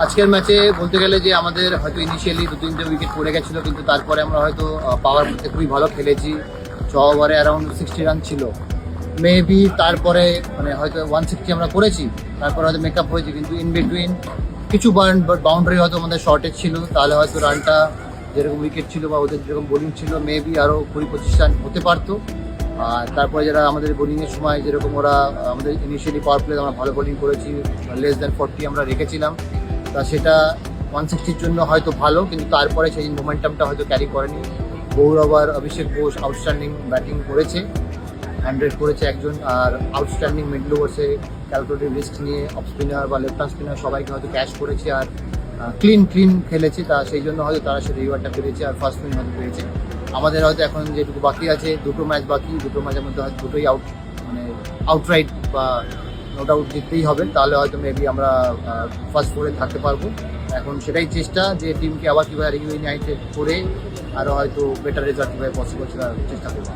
আজকের ম্যাচে বলতে গেলে যে আমাদের হয়তো ইনিশিয়ালি 2-3টে উইকেট পড়ে গেছিলো, কিন্তু তারপরে আমরা হয়তো পাওয়ার মধ্যে খুবই ভালো খেলেছি। 6 ওভারে অ্যারাউন্ড 60 রান ছিল মেবি। তারপরে মানে হয়তো 160 আমরা করেছি, তারপরে হয়তো মেকআপ হয়েছে, কিন্তু ইন বিটুইন কিছু বাউন্ডারি হয়তো আমাদের শর্টেজ ছিল, তাহলে হয়তো রানটা যেরকম উইকেট ছিল বা ওদের যেরকম বোলিং ছিল মেবি আরও 20-25 রান হতে পারতো। আর তারপরে যারা আমাদের বোলিংয়ের সময় যেরকম ওরা আমাদের ইনিশিয়ালি পাওয়ার প্লে আমরা ভালো বোলিং করেছি, লেস দ্যান 40 আমরা রেখেছিলাম, তা সেটা 160-র জন্য হয়তো ভালো, কিন্তু তারপরে সেই মোমেন্টামটা হয়তো ক্যারি করেনি। গৌরব আর অভিষেক ঘোষ আউটস্ট্যান্ডিং ব্যাটিং করেছে, 100 করেছে একজন, আর আউটস্ট্যান্ডিং মিডল ওভার্সে ক্যালকুলেটিভ রিস্ক নিয়ে অফ স্পিনার বা লেফট হ্যান্ড স্পিনার সবাইকে হয়তো ক্যাচ করেছে আর ক্লিন খেলেছে, তা সেই জন্য হয়তো তারা সেই রিওয়ার্ডটা পেয়েছে আর ফার্স্ট উইন হয়তো পেয়েছে। আমাদের হয়তো এখন যেটুকু বাকি আছে, 2টো ম্যাচ বাকি, 2টো ম্যাচের মধ্যে হয়তো দুটোই আউটরাইট বা নোট আউট জিততেই হবে, তাহলে হয়তো মেবি আমরা ফার্স্ট ফোরে থাকতে পারবো। এখন সেটাই চেষ্টা যে টিমকে আবার কীভাবে রিউনাইটেড করে আরও হয়তো বেটার রেজাল্ট কীভাবে পসিবল সেটা চেষ্টা করবো।